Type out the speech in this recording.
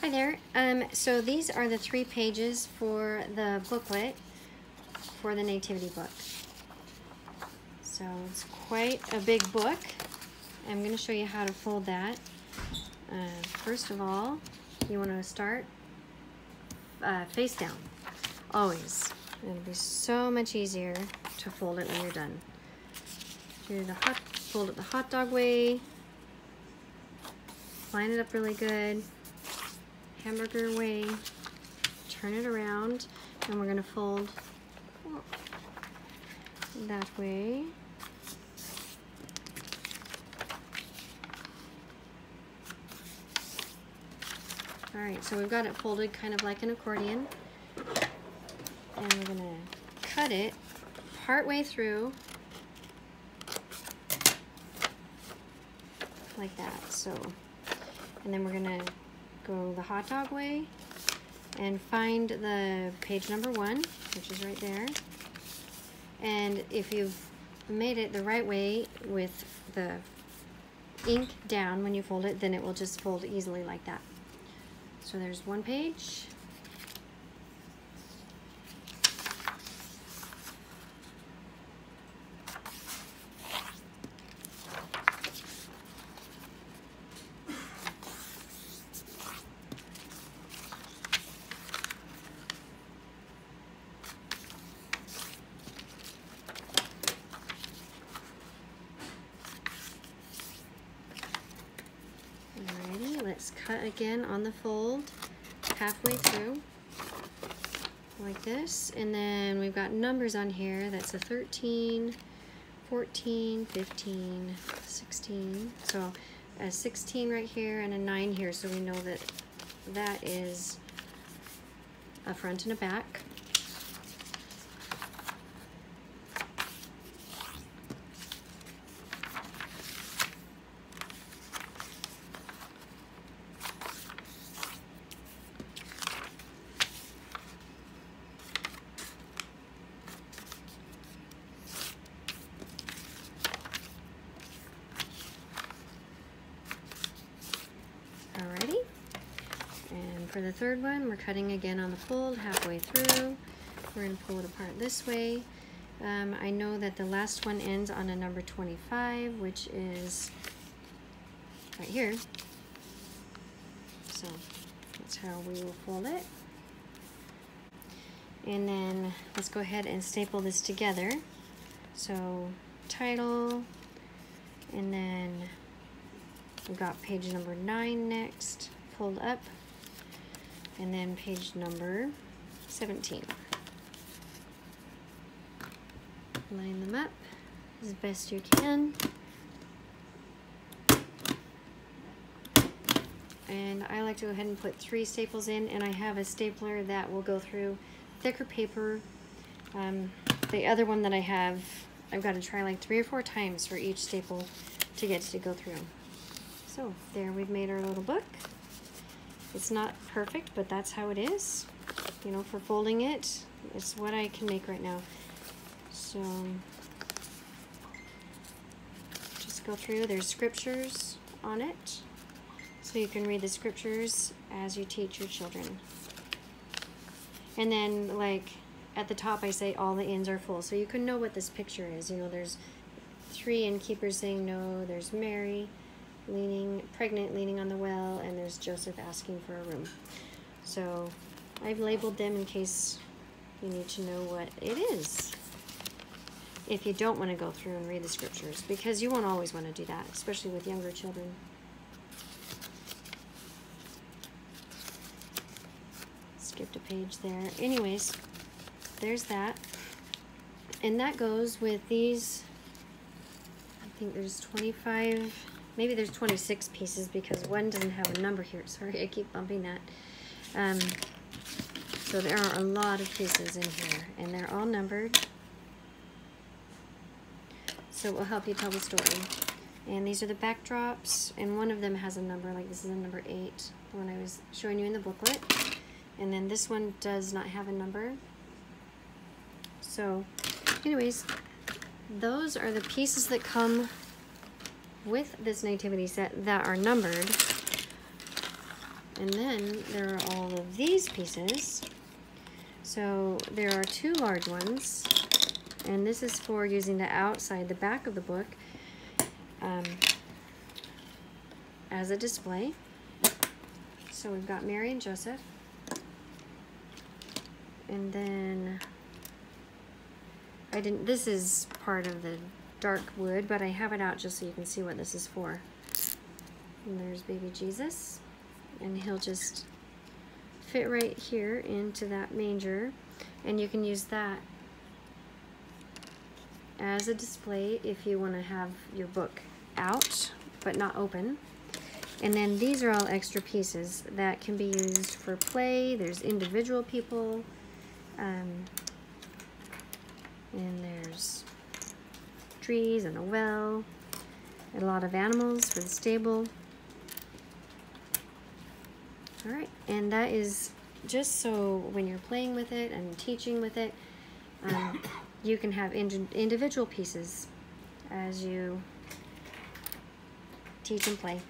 Hi there. So these are the 3 pages for the booklet for the Nativity book. So it's quite a big book. I'm going to show you how to fold that. First of all, you want to start face down, always. It'll be so much easier to fold it when you're done. Fold it the hot dog way. Line it up really good. Hamburger way. Turn it around, and we're going to fold that way. Alright, so we've got it folded kind of like an accordion. And we're going to cut it part way through like that. So, and then we're going to go the hot dog way and find the page number 1, which is right there. And if you've made it the right way with the ink down when you fold it, then it will just fold easily like that. So there's one page. Let's cut again on the fold halfway through like this, and then we've got numbers on here. That's a 13, 14, 15, 16. So a 16 right here and a 9 here, so we know that that is a front and a back. Alrighty, and for the third one, we're cutting again on the fold halfway through. We're going to pull it apart this way. I know that the last one ends on a number 25, which is right here. So that's how we will fold it. And then let's go ahead and staple this together. So title, and then we've got page number 9 next, fold up, and then page number 17. Line them up as best you can. And I like to go ahead and put 3 staples in, and I have a stapler that will go through thicker paper. The other one that I have, I've got to try like 3 or 4 times for each staple to get it to go through. So there, we've made our little book. It's not perfect, but that's how it is. You know, for folding it, it's what I can make right now. So just go through. There's scriptures on it, so you can read the scriptures as you teach your children. And then, like, at the top I say all the ends are full, so you can know what this picture is. You know, there's 3 innkeepers saying no, there's Mary pregnant, leaning on the well, and there's Joseph asking for a room. So I've labeled them in case you need to know what it is, if you don't want to go through and read the scriptures, because you won't always want to do that, especially with younger children. Skipped a page there. Anyways, there's that. And that goes with these. I think there's 25, maybe there's 26 pieces, because one doesn't have a number here. Sorry, I keep bumping that. So there are a lot of pieces in here, and they're all numbered. So it will help you tell the story. And these are the backdrops, and one of them has a number, like this is a number 8, the one I was showing you in the booklet. And then this one does not have a number. So anyways, those are the pieces that come with this nativity set that are numbered. And then there are all of these pieces. So there are 2 large ones, and this is for using the outside, the back of the book, as a display. So we've got Mary and Joseph, and then this is part of the dark wood, but I have it out just so you can see what this is for. And there's baby Jesus, and he'll just fit right here into that manger, and you can use that as a display if you want to have your book out but not open. And then these are all extra pieces that can be used for play. There's individual people, and there's trees and a well, and a lot of animals for the stable. All right, and that is just so when you're playing with it and teaching with it, you can have individual pieces as you teach and play.